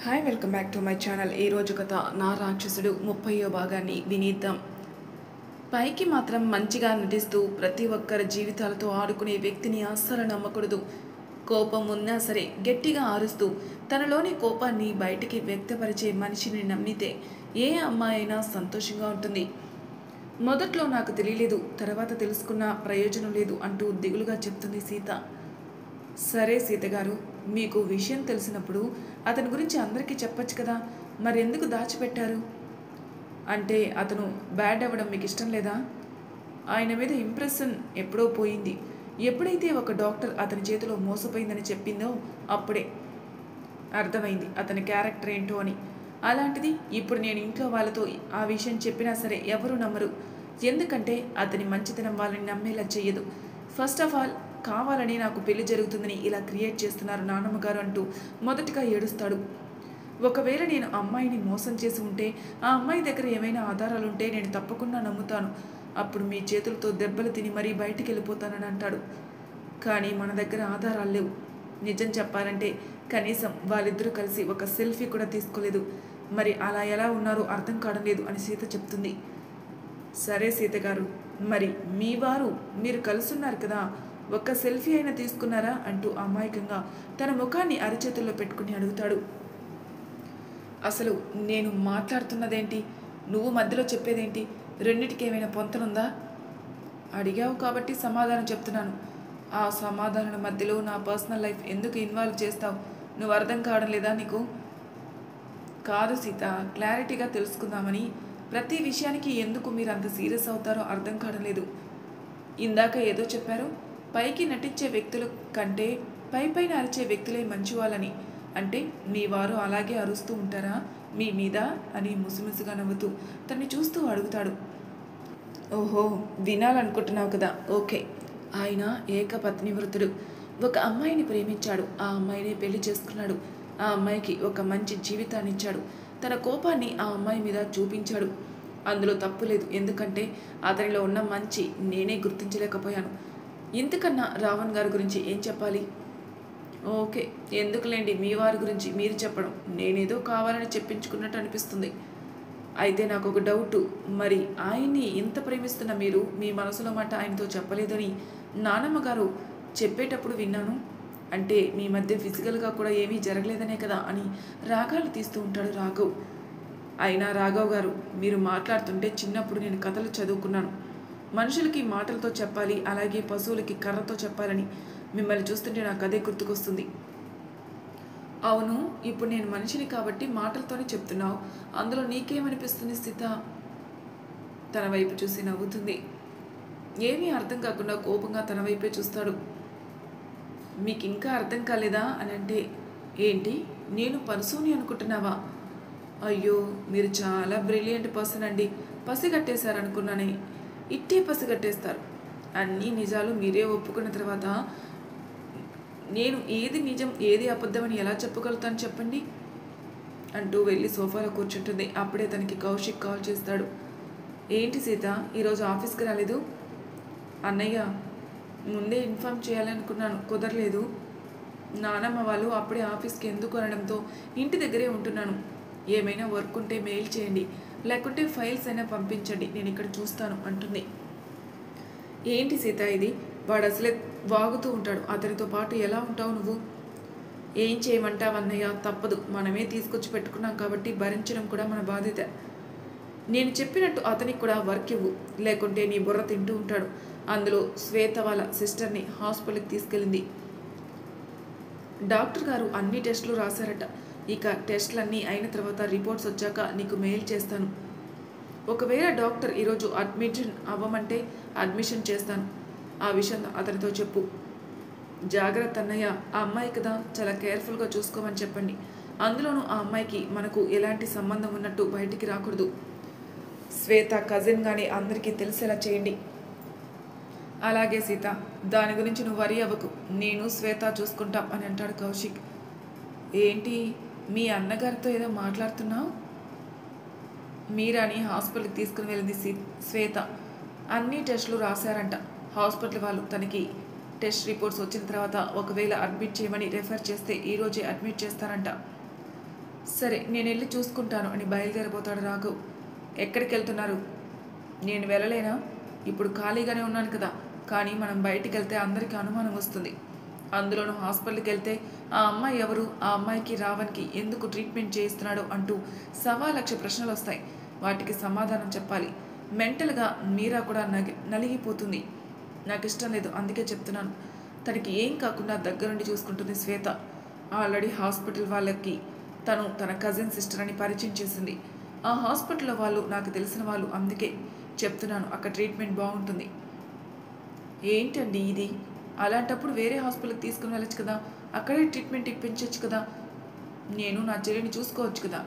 Hi welcome back to my channel. ఈరోజు కథ నా రాక్షసుడు 30వ భాగాన్ని వినిద్దాం. పైకి మాత్రం మంచిగా నటిస్తూ ప్రతి ఒక్కరి జీవితాలతో ఆడుకునే వ్యక్తిని అస్సలు నమ్మకూడదు. కోపం ఉన్నా సరే గట్టిగా ఆరుస్తూ తనలోని కోపాన్ని బయటికి వ్యక్తపరిచే మనిషిని నమ్మితే ఏ అమ్మాయి అయినా సంతోషంగా ఉంటుంది. మొదట్లో నాకు తెలియలేదు, తర్వాత తెలుసుకున్న ప్రయోజనం లేదు అంటూ దిగులుగా చెప్తుంది సీత. సరే సీతగారు, మీకు విషయం తెలిసినప్పుడు అతని గురించి అందరికీ చెప్పచ్చు కదా, మరెందుకు దాచిపెట్టారు? అంటే అతను బ్యాడ్ అవ్వడం మీకు ఇష్టం లేదా? ఆయన మీద ఇంప్రెషన్ ఎప్పుడో పోయింది. ఎప్పుడైతే ఒక డాక్టర్ అతని చేతిలో మోసపోయిందని చెప్పిందో అప్పుడే అర్థమైంది అతని క్యారెక్టర్ ఏంటో అని. అలాంటిది ఇప్పుడు నేను ఇంట్లో వాళ్ళతో ఆ విషయం చెప్పినా సరే ఎవరూ నమ్మరు. ఎందుకంటే అతని మంచితనం వాళ్ళని నమ్మేలా చెయ్యదు. ఫస్ట్ ఆఫ్ ఆల్ కావాలని నాకు పెళ్లి జరుగుతుందని ఇలా క్రియేట్ చేస్తున్నారు నాన్నమ్మగారు అంటూ మొదటిగా ఏడుస్తాడు. ఒకవేళ నేను అమ్మాయిని మోసం చేసి ఉంటే, ఆ అమ్మాయి దగ్గర ఏమైనా ఆధారాలుంటే నేను తప్పకుండా నమ్ముతాను. అప్పుడు మీ చేతులతో దెబ్బలు తిని మరీ బయటికి వెళ్ళిపోతానని అంటాడు. కానీ మన దగ్గర ఆధారాలు లేవు. నిజం చెప్పాలంటే కనీసం వాళ్ళిద్దరూ కలిసి ఒక సెల్ఫీ కూడా తీసుకోలేదు. మరి అలా ఎలా ఉన్నారో అర్థం కావడం లేదు అని సీత చెప్తుంది. సరే సీత గారు, మరి మీ వారు మీరు కలుసున్నారు కదా, ఒక్క సెల్ఫీ అయినా తీసుకున్నారా అంటూ అమాయకంగా తన ముఖాన్ని అరిచేతుల్లో పెట్టుకుని అడుగుతాడు. అసలు నేను మాట్లాడుతున్నదేంటి, నువ్వు మధ్యలో చెప్పేదేంటి? రెండిటికి ఏమైనా పొంతనుందా? అడిగావు కాబట్టి సమాధానం చెప్తున్నాను. ఆ సమాధానం మధ్యలో నా పర్సనల్ లైఫ్ ఎందుకు ఇన్వాల్వ్ చేస్తావు? నువ్వు అర్థం కావడం లేదా నీకు? కాదు సీత, క్లారిటీగా తెలుసుకుందామని. ప్రతి విషయానికి ఎందుకు మీరు అంత సీరియస్ అవుతారో అర్థం కావడం లేదు. ఇందాక ఏదో చెప్పారు, పైకి నటించే వ్యక్తుల కంటే పైపైన అరిచే వ్యక్తులే మంచివాళ్ళని. అంటే మీ వారు అలాగే అరుస్తూ ఉంటారా మీ మీద అని ముసిముసిగా నవ్వుతూ తన్ని చూస్తూ అడుగుతాడు. ఓహో, వినాలనుకుంటున్నావు కదా, ఓకే. ఆయన ఏకపత్నివ్రతుడు. ఒక అమ్మాయిని ప్రేమించాడు, ఆ అమ్మాయిని పెళ్లి చేసుకున్నాడు. ఆ అమ్మాయికి ఒక మంచి జీవితాన్ని ఇచ్చాడు. తన కోపాన్ని ఆ అమ్మాయి మీద చూపించాడు. అందులో తప్పు లేదు, ఎందుకంటే అతనిలో ఉన్న మంచి నేనే గుర్తించలేకపోయాను. ఇంతకన్నా రావణ్ గారి గురించి ఏం చెప్పాలి? ఓకే, ఎందుకులేండి మీ వారి గురించి మీరు చెప్పడం, నేనేదో కావాలని చెప్పించుకున్నట్టు అనిపిస్తుంది. అయితే నాకు ఒక డౌటు, మరి ఆయన్ని ఇంత ప్రేమిస్తున్న మీరు మీ మనసులో మాట ఆయనతో చెప్పలేదని నానమ్మ గారు చెప్పేటప్పుడు విన్నాను. అంటే మీ మధ్య ఫిజికల్గా కూడా ఏమీ జరగలేదనే కదా అని రాగాలు తీస్తూ ఉంటాడు రాఘవ్. అయినా రాఘవ్ గారు, మీరు మాట్లాడుతుంటే చిన్నప్పుడు నేను కథలు చదువుకున్నాను. మనుషులకి మాటలతో చెప్పాలి, అలాగే పశువులకి కర్రతో చెప్పాలని. మిమ్మల్ని చూస్తుంటే నాకు అదే గుర్తుకొస్తుంది. అవును, ఇప్పుడు నేను మనిషిని కాబట్టి మాటలతోనే చెప్తున్నావు, అందులో నీకేమనిపిస్తుంది సీత? తన వైపు చూసి నవ్వుతుంది. ఏమీ అర్థం కాకుండా కోపంగా తన వైపే చూస్తాడు. మీకు ఇంకా అర్థం కాలేదా అని అంటే, ఏంటి నేను పరుసూని అనుకుంటున్నావా? అయ్యో, మీరు చాలా బ్రిలియంట్ పర్సన్ అండి. పసిగట్టేశారనుకున్నానే. ఇట్టే పసిగట్టేస్తారు. అన్ని నిజాలు మీరే ఒప్పుకున్న తర్వాత నేను ఏది నిజం ఏది అబద్ధమని ఎలా చెప్పగలుగుతాను చెప్పండి అంటూ వెళ్ళి సోఫాలో కూర్చుంటుంది. అప్పుడే తనకి కౌశిక్ కాల్ చేస్తాడు. ఏంటి సీత, ఈరోజు ఆఫీస్కి రాలేదు? అన్నయ్య, ముందే ఇన్ఫామ్ చేయాలనుకున్నాను, కుదరలేదు. నానమ్మ వాళ్ళు అప్పుడే ఆఫీస్కి ఎందుకు అనడంతో ఇంటి దగ్గరే ఉంటున్నాను. ఏమైనా వర్క్ ఉంటే మెయిల్ చేయండి, లేకుంటే ఫైల్స్ అయినా పంపించండి, నేను ఇక్కడ చూస్తాను అంటుంది. ఏంటి సీత ఇది? వాడు అసలే వాగుతూ ఉంటాడు, అతనితో పాటు ఎలా ఉంటావు నువ్వు? ఏం చేయమంటావు అన్నయ్య, తప్పదు, మనమే తీసుకొచ్చి పెట్టుకున్నాం కాబట్టి భరించడం కూడా మన బాధ్యత. నేను చెప్పినట్టు అతనికి కూడా వర్క్ ఇవ్వు, లేకుంటే నీ బుర్ర తింటూ ఉంటాడు. అందులో శ్వేత వాళ్ళ సిస్టర్ని హాస్పిటల్కి తీసుకెళ్ళింది. డాక్టర్ గారు అన్ని టెస్టులు రాశారట. ఇక టెస్టులన్నీ అయిన తర్వాత రిపోర్ట్స్ వచ్చాక నీకు మెయిల్ చేస్తాను. ఒకవేళ డాక్టర్ ఈరోజు అడ్మిషన్ అవ్వమంటే అడ్మిషన్ చేస్తాను. ఆ విషయం అతనితో చెప్పు. జాగ్రత్త అన్నయ్య, ఆ అమ్మాయి కదా, చాలా కేర్ఫుల్గా చూసుకోమని చెప్పండి. అందులోనూ ఆ అమ్మాయికి మనకు ఎలాంటి సంబంధం ఉన్నట్టు బయటికి రాకూడదు. శ్వేత కజిన్గానే అందరికీ తెలిసేలా చేయండి. అలాగే సీత, దాని గురించి నువ్వు వరి అవ్వకు, నేను శ్వేత చూసుకుంటాం అని అంటాడు కౌశిక్. ఏంటి మీ అన్నగారితో ఏదో మాట్లాడుతున్నావు? మీరాని హాస్పిటల్కి తీసుకుని వెళ్ళింది శ్వేత. అన్ని టెస్టులు రాశారంట హాస్పిటల్ వాళ్ళు. తనకి టెస్ట్ రిపోర్ట్స్ వచ్చిన తర్వాత ఒకవేళ అడ్మిట్ చేయమని రెఫర్ చేస్తే ఈరోజే అడ్మిట్ చేస్తారంట. సరే నేను వెళ్ళి చూసుకుంటాను అని బయలుదేరిపోతాడు రాఘవ్. ఎక్కడికి వెళ్తున్నారు? నేను వెళ్ళలేనా? ఇప్పుడు ఖాళీగానే ఉన్నాను కదా. కానీ మనం బయటికి వెళ్తే అందరికీ అనుమానం వస్తుంది. అందులోనూ హాస్పిటల్కి వెళ్తే ఆ అమ్మాయి ఎవరు, ఆ అమ్మాయికి రావణ్కి ఎందుకు ట్రీట్మెంట్ చేయిస్తున్నాడో అంటూ 1,00,000 ప్రశ్నలు వస్తాయి. వాటికి సమాధానం చెప్పాలి. మెంటల్గా మీరా కూడా నలిగిపోతుంది. నాకు ఇష్టం లేదు, అందుకే చెప్తున్నాను. తనకి ఏం కాకుండా దగ్గరుండి చూసుకుంటుంది శ్వేత. ఆల్రెడీ హాస్పిటల్ వాళ్ళకి తను తన కజిన్ సిస్టర్ అని పరిచయం చేసింది. ఆ హాస్పిటల్లో వాళ్ళు నాకు తెలిసిన వాళ్ళు, అందుకే చెప్తున్నాను అక్కడ ట్రీట్మెంట్ బాగుంటుంది. ఏంటండి ఇది? అలాంటప్పుడు వేరే హాస్పిటల్కి తీసుకుని వెళ్ళచ్చు కదా, అక్కడే ట్రీట్మెంట్ ఇప్పించవచ్చు కదా. నేను నా చెల్లిని చూసుకోవచ్చు కదా.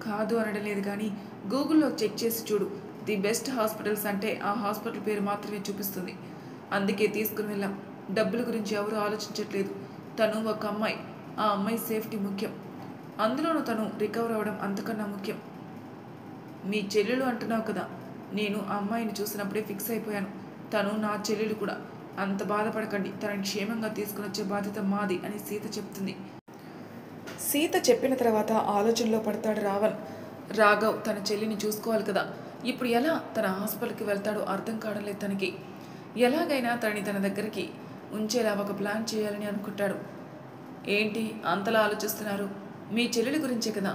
కాదు అనడం లేదు, కానీ గూగుల్లో చెక్ చేసి చూడు. ది బెస్ట్ హాస్పిటల్స్ అంటే ఆ హాస్పిటల్ పేరు మాత్రమే చూపిస్తుంది. అందుకే తీసుకుని వెళ్ళాం. డబ్బుల గురించి ఎవరు ఆలోచించట్లేదు. తను ఒక అమ్మాయి, ఆ అమ్మాయి సేఫ్టీ ముఖ్యం. అందులోనూ తను రికవర్ అవ్వడం అంతకన్నా ముఖ్యం. మీ చెల్లెలు అంటున్నావు కదా, నేను ఆ అమ్మాయిని చూసినప్పుడే ఫిక్స్ అయిపోయాను. తను నా చెల్లెలు కూడా. అంత బాధపడకండి, తనని క్షేమంగా తీసుకుని వచ్చే బాధ్యత మాది అని సీత చెప్తుంది. సీత చెప్పిన తర్వాత ఆలోచనలో పడతాడు రాఘవ్ తన చెల్లిని చూసుకోవాలి కదా. ఇప్పుడు ఎలా తన హాస్పిటల్కి వెళ్తాడో అర్థం కావడం లేదు తనకి. ఎలాగైనా తనని తన దగ్గరికి ఉంచేలా ఒక ప్లాన్ చేయాలని అనుకుంటాడు. ఏంటి అంతలా ఆలోచిస్తున్నారు? మీ చెల్లెలి గురించే కదా.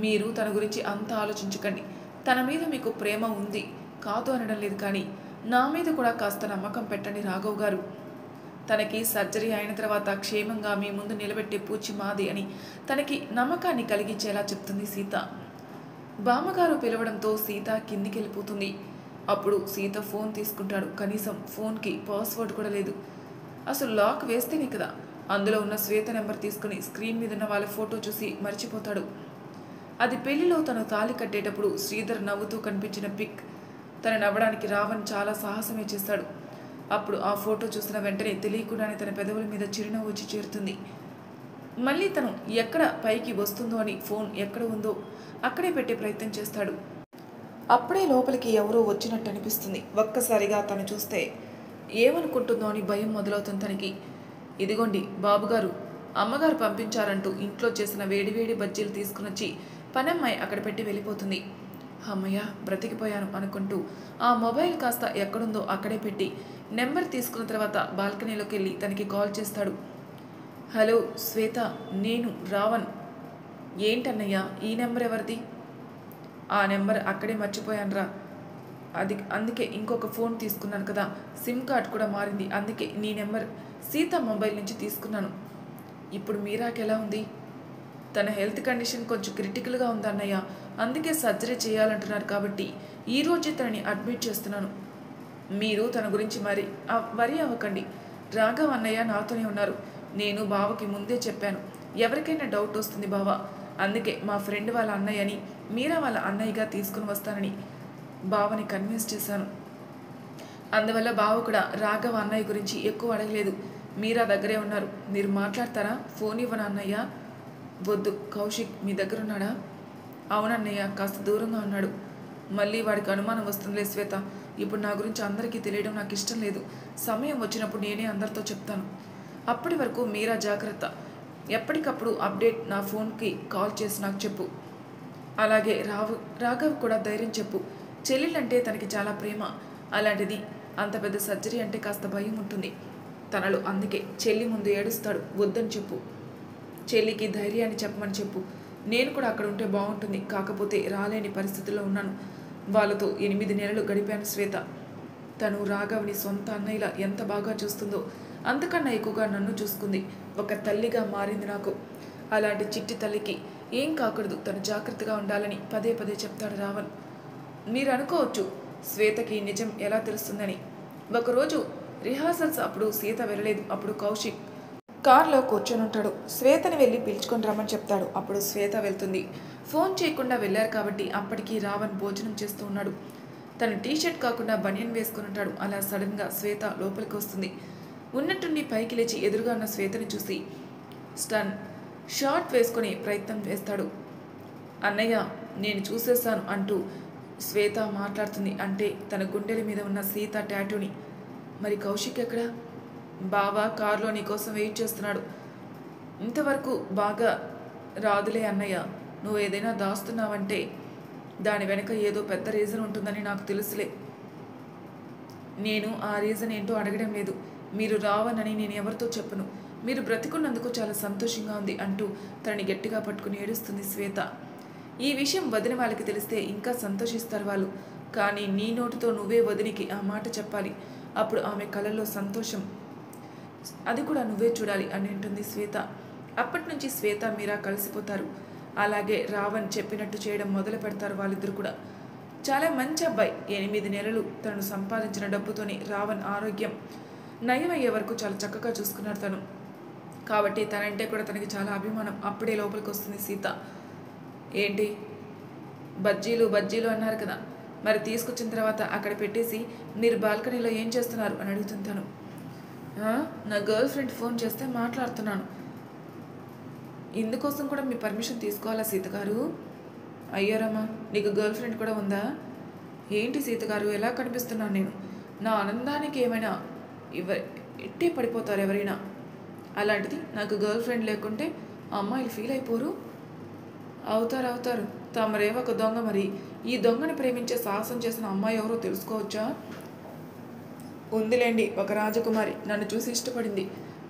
మీరు తన గురించి అంత ఆలోచించకండి. తన మీద మీకు ప్రేమ ఉంది, కాదు అనడం లేదు, కానీ నా మీద కూడా కాస్త నమ్మకం పెట్టండి రాఘవ్ గారు. తనకి సర్జరీ అయిన తర్వాత క్షేమంగా మీ ముందు నిలబెట్టే పూచి మాది అని తనకి నమ్మకాన్ని కలిగించేలా చెప్తుంది సీత. బామ్మగారు పిలవడంతో సీత కిందికి వెళ్ళిపోతుంది. అప్పుడు సీత ఫోన్ తీసుకుంటాడు. కనీసం ఫోన్కి పాస్వర్డ్ కూడా లేదు. అసలు లాక్ వేస్తేనే కదా. అందులో ఉన్న శ్వేత నెంబర్ తీసుకుని స్క్రీన్ మీద ఉన్న వాళ్ళ ఫోటో చూసి మర్చిపోతాడు. అది పెళ్లిలో తను తాళి కట్టేటప్పుడు శ్రీధర్ నవ్వుతూ కనిపించిన పిక్. తను నవ్వడానికి రావణ్ చాలా సాహసమే చేశాడు. అప్పుడు ఆ ఫోటో చూసిన వెంటనే తెలియకుండానే తన పెదవుల మీద చిరునవ్వు వచ్చి చేరుతుంది. మళ్ళీ తను ఎక్కడ పైకి వస్తుందో అని ఫోన్ ఎక్కడ ఉందో అక్కడే పెట్టే ప్రయత్నం చేస్తాడు. అప్పుడే లోపలికి ఎవరో వచ్చినట్టు అనిపిస్తుంది. ఒక్కసారిగా తను చూస్తే ఏమనుకుంటుందో అని భయం మొదలవుతుంది తనకి. ఇదిగోండి బాబుగారు, అమ్మగారు పంపించారంటూ ఇంట్లో చేసిన వేడివేడి బజ్జీలు తీసుకునొచ్చి పనమ్మాయి అక్కడ పెట్టి వెళ్ళిపోతుంది. అమ్మయ్య బ్రతికిపోయాను అనుకుంటూ ఆ మొబైల్ కాస్త ఎక్కడుందో అక్కడే పెట్టి నెంబర్ తీసుకున్న తర్వాత బాల్కనీలోకి వెళ్ళి తనకి కాల్ చేస్తాడు. హలో శ్వేత, నేను రావణ్. ఏంటన్నయ్యా ఈ నెంబర్ ఎవరిది? ఆ నెంబర్ అక్కడే మర్చిపోయానురా. అందుకే ఇంకొక ఫోన్ తీసుకున్నాను కదా, సిమ్ కార్డ్ కూడా మారింది. అందుకే నీ నెంబర్ సీత మొబైల్ నుంచి తీసుకున్నాను. ఇప్పుడు మీరాకి ఎలా ఉంది? తన హెల్త్ కండిషన్ కొంచెం క్రిటికల్గా ఉందన్నయ్య. అందుకే సర్జరీ చేయాలంటున్నారు కాబట్టి ఈరోజే తనని అడ్మిట్ చేస్తున్నాను. మీరు తన గురించి వరి అవ్వకండి. రాఘవ్ అన్నయ్య నాతోనే ఉన్నారు. నేను బావకి ముందే చెప్పాను, ఎవరికైనా డౌట్ వస్తుంది బావ, అందుకే మా ఫ్రెండ్ వాళ్ళ అన్నయ్యని మీరా వాళ్ళ అన్నయ్యగా తీసుకుని వస్తానని బావని కన్విన్స్ చేశాను. అందువల్ల బావ కూడా రాఘవ అన్నయ్య గురించి ఎక్కువ అడగలేదు. మీరా దగ్గరే ఉన్నారు, మీరు మాట్లాడతారా? ఫోన్ ఇవ్వను అన్నయ్య. వద్దు, కౌశిక్ మీ దగ్గర ఉన్నాడా? అవునన్నయ్య, కాస్త దూరంగా ఉన్నాడు. మళ్ళీ వాడికి అనుమానం వస్తుందిలే శ్వేత. ఇప్పుడు నా గురించి అందరికీ తెలియడం నాకు ఇష్టం లేదు. సమయం వచ్చినప్పుడు నేనే అందరితో చెప్తాను. అప్పటి వరకు మీరా జాగ్రత్త. ఎప్పటికప్పుడు అప్డేట్ నా ఫోన్కి కాల్ చేసి నాకు చెప్పు. అలాగే రాఘవ్ కూడా ధైర్యం చెప్పు. చెల్లెలంటే తనకి చాలా ప్రేమ. అలాంటిది అంత పెద్ద సర్జరీ అంటే కాస్త భయం ఉంటుంది తనలో. అందుకే చెల్లి ముందు ఏడుస్తాడు. వద్దని చెప్పు. చెల్లికి ధైర్యాన్ని చెప్పమని చెప్పు. నేను కూడా అక్కడ ఉంటే బాగుంటుంది, కాకపోతే రాలేని పరిస్థితుల్లో ఉన్నాను. వాళ్ళతో 8 నెలలు గడిపాను శ్వేత. తను రాఘవ్ని సొంత అన్నయ్యలా ఎంత బాగా చూస్తుందో అంతకన్నా ఎక్కువగా నన్ను చూసుకుంది. ఒక తల్లిగా మారింది నాకు. అలాంటి చిట్టి తల్లికి ఏం కాకూడదు, తను జాగ్రత్తగా ఉండాలని పదే పదే చెప్తాడు రావణ్. మీరు అనుకోవచ్చు శ్వేతకి నిజం ఎలా తెలుస్తుందని. ఒకరోజు రిహార్సల్స్ అప్పుడు సీత వెళ్ళలేదు. అప్పుడు కౌశిక్ కార్లో కూర్చొని ఉంటాడు. శ్వేతని వెళ్ళి పిలుచుకొని రమ్మని చెప్తాడు. అప్పుడు శ్వేత వెళ్తుంది. ఫోన్ చేయకుండా వెళ్ళారు కాబట్టి అప్పటికి రావణ్ భోజనం చేస్తూ ఉన్నాడు. తను టీషర్ట్ కాకుండా బనియన్ వేసుకుని ఉంటాడు. అలా సడన్గా శ్వేత లోపలికి వస్తుంది. ఉన్నట్టుండి పైకి లేచి ఎదురుగా ఉన్న శ్వేతని చూసి షార్ట్ వేసుకొని ప్రయత్నం చేస్తాడు. అన్నయ్య నేను చూసేశాను అంటూ శ్వేత మాట్లాడుతుంది. అంటే తన గుండెల మీద ఉన్న సీత టాటూని. మరి కౌశిక్ ఎక్కడ? బావ కారులో నీ కోసం వెయిట్ చేస్తున్నాడు. ఇంతవరకు బాగా రాదులే అన్నయ్య, నువ్వు ఏదైనా దాస్తున్నావంటే దాని వెనక ఏదో పెద్ద రీజన్ ఉంటుందని నాకు తెలుసులే. నేను ఆ రీజన్ ఏంటో అడగడం లేదు. మీరు రావనని నేను ఎవరితో చెప్పను. మీరు బ్రతికున్నందుకు చాలా సంతోషంగా ఉంది అంటూ తనని గట్టిగా పట్టుకుని ఏడుస్తుంది శ్వేత. ఈ విషయం వదిన వాళ్ళకి తెలిస్తే ఇంకా సంతోషిస్తారు వాళ్ళు. కానీ నీ నోటితో నువ్వే వదినికి ఆ మాట చెప్పాలి. అప్పుడు ఆమె కళ్ళల్లో సంతోషం, అది కూడా నువ్వే చూడాలి అని అంటుంది శ్వేత. అప్పటి నుంచి శ్వేత మీరా కలిసిపోతారు. అలాగే రావణ్ చెప్పినట్టు చేయడం మొదలు పెడతారు వాళ్ళిద్దరు కూడా. చాలా మంచి అబ్బాయి. 8 నెలలు తను సంపాదించిన డబ్బుతోని రావణ్ ఆరోగ్యం నయమయ్యే వరకు చాలా చక్కగా చూసుకున్నారు తను. కాబట్టి తనంటే కూడా తనకి చాలా అభిమానం. అప్పుడే లోపలికి వస్తుంది సీత. ఏంటి బజ్జీలు అన్నారు కదా, మరి తీసుకొచ్చిన తర్వాత అక్కడ పెట్టేసి మీరు బాల్కనీలో ఏం చేస్తున్నారు అని అడుగుతుంటాను. నా గర్ల్ ఫ్రెండ్ ఫోన్ చేస్తే మాట్లాడుతున్నాను. ఇందుకోసం కూడా మీ పర్మిషన్ తీసుకోవాలా సీత గారు? అయ్యారమ్మా, నీకు గర్ల్ ఫ్రెండ్ కూడా ఉందా? ఏంటి సీత గారు, ఎలా కనిపిస్తున్నాను నేను? నా ఆనందానికి ఏమైనా ఇట్టే పడిపోతారు ఎవరైనా. అలాంటిది నాకు గర్ల్ ఫ్రెండ్ లేకుంటే అమ్మాయిలు ఫీల్ అయిపోరు? అవుతారు. తమరే ఒక దొంగ. మరి ఈ దొంగని ప్రేమించే సాహసం చేసిన అమ్మాయి ఎవరో తెలుసుకోవచ్చా? ఉందిలేండి, ఒక రాజకుమారి నన్ను చూసి ఇష్టపడింది.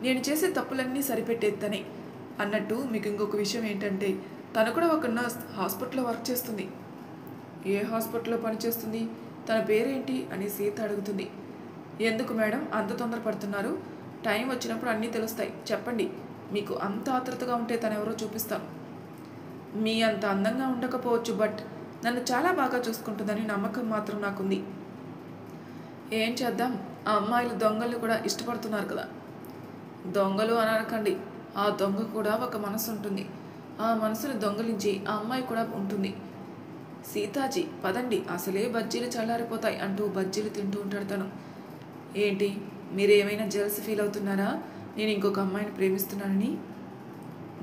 నేను చేసే తప్పులన్నీ సరిపెట్టేది తనే. అన్నట్టు మీకు ఇంకొక విషయం ఏంటంటే, తను కూడా ఒక నర్స్ హాస్పిటల్లో వర్క్ చేస్తుంది. ఏ హాస్పిటల్లో పనిచేస్తుంది? తన పేరేంటి అని సీత అడుగుతుంది. ఎందుకు మేడం అంత తొందరపడుతున్నారు? టైం వచ్చినప్పుడు అన్నీ తెలుస్తాయి. చెప్పండి. మీకు అంత ఆతృతగా ఉంటే తను ఎవరో చూపిస్తాను. మీ అంత అందంగా ఉండకపోవచ్చు, బట్ నన్ను చాలా బాగా చూసుకుంటుందని నమ్మకం మాత్రం నాకుంది. ఏం చేద్దాం, ఆ అమ్మాయిలు దొంగల్ని కూడా ఇష్టపడుతున్నారు కదా. దొంగలు అని అనకండి, ఆ దొంగ కూడా ఒక మనసు ఉంటుంది. ఆ మనసుని దొంగలించి ఆ అమ్మాయి కూడా ఉంటుంది. సీతాజీ పదండి, అసలే బజ్జీలు చల్లారిపోతాయి అంటూ బజ్జీలు తింటూ ఉంటాడు తను. ఏంటి, మీరేమైనా జెల్స్ ఫీల్ అవుతున్నారా నేను ఇంకొక అమ్మాయిని ప్రేమిస్తున్నానని?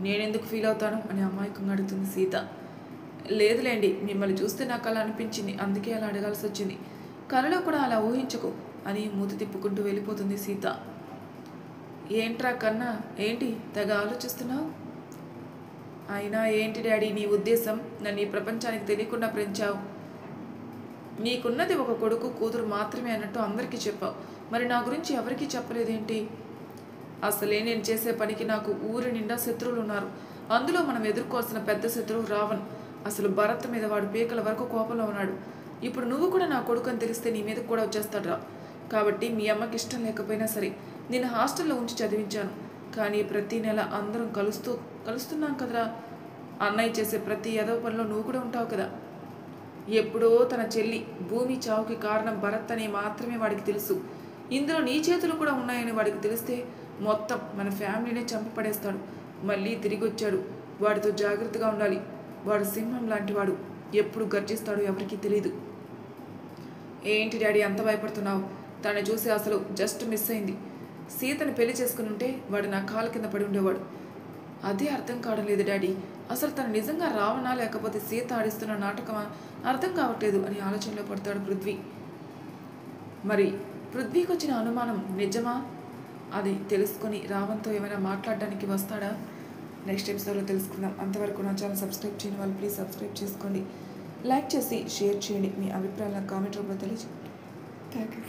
నేనెందుకు ఫీల్ అవుతాను అని అమాయకంగా అడుగుతుంది సీత. లేదులేండి, మిమ్మల్ని చూస్తే నాకు అలా అనిపించింది, అందుకే అలా అడగాల్సి వచ్చింది. కలలో కూడా అలా ఊహించకు అని మూతి తిప్పుకుంటూ వెళ్ళిపోతుంది సీత. ఏంట్రా కన్నా, ఏంటి తెగ ఆలోచిస్తున్నావు? అయినా ఏంటి డాడీ నీ ఉద్దేశం? నన్ను ఈ ప్రపంచానికి తెలియకుండా పెంచావు. నీకున్నది ఒక కొడుకు కూతురు మాత్రమే అన్నట్టు అందరికీ చెప్పావు. మరి నా గురించి ఎవరికీ చెప్పలేదేంటి? అసలే నేను చేసే పనికి నాకు ఊరి నిండా శత్రువులు ఉన్నారు. అందులో మనం ఎదుర్కోవాల్సిన పెద్ద శత్రువు రావణ్. అసలు భరత్ మీద వాడు పీకల వరకు కోపంలో ఉన్నాడు. ఇప్పుడు నువ్వు కూడా నా కొడుకు అని తెలిస్తే నీ మీదకి కూడా వచ్చేస్తాడు రా. కాబట్టి మీ అమ్మకి ఇష్టం లేకపోయినా సరే నేను హాస్టల్లో ఉంచి చదివించాను. కానీ ప్రతి నెల అందరం కలుస్తున్నాం కదరా. అన్నయ్య చేసే ప్రతి ఎదవ పనిలో నువ్వు కూడా ఉంటావు కదా. ఎప్పుడో తన చెల్లి భూమి చావుకి కారణం భరత్ అని మాత్రమే వాడికి తెలుసు. ఇందులో నీ చేతులు కూడా ఉన్నాయని వాడికి తెలిస్తే మొత్తం మన ఫ్యామిలీనే చంపి పడేస్తాడు. మళ్ళీ తిరిగి వచ్చాడు, వాడితో జాగ్రత్తగా ఉండాలి. వాడు సింహం లాంటి వాడు, ఎప్పుడు గర్జిస్తాడో ఎవరికీ తెలియదు. ఏంటి డాడీ అంత భయపడుతున్నావు? తను చూసి అసలు జస్ట్ మిస్ అయింది. సీతను పెళ్లి చేసుకుని ఉంటే వాడు నా కాళ్ళ కింద పడి ఉండేవాడు. అదే అర్థం కావడం లేదు డాడీ. అసలు తను నిజంగా రావణా లేకపోతే సీత ఆడిస్తున్న నాటకమా అర్థం కావట్లేదు అని ఆలోచనలో పడతాడు పృథ్వీ. మరి పృథ్వీకి వచ్చిన అనుమానం నిజమా? అది తెలుసుకొని రావణ్తో ఏమైనా మాట్లాడడానికి వస్తాడా? నెక్స్ట్ ఎపిసోడ్లో తెలుసుకుందాం. అంతవరకు నా ఛానల్ సబ్స్క్రైబ్ చేయని వాళ్ళు ప్లీజ్ సబ్స్క్రైబ్ చేసుకోండి. లైక్ చేసి షేర్ చేయండి. మీ అభిప్రాయాలను కామెంట్ రూపంలో తెలియజేయండి. Thank you.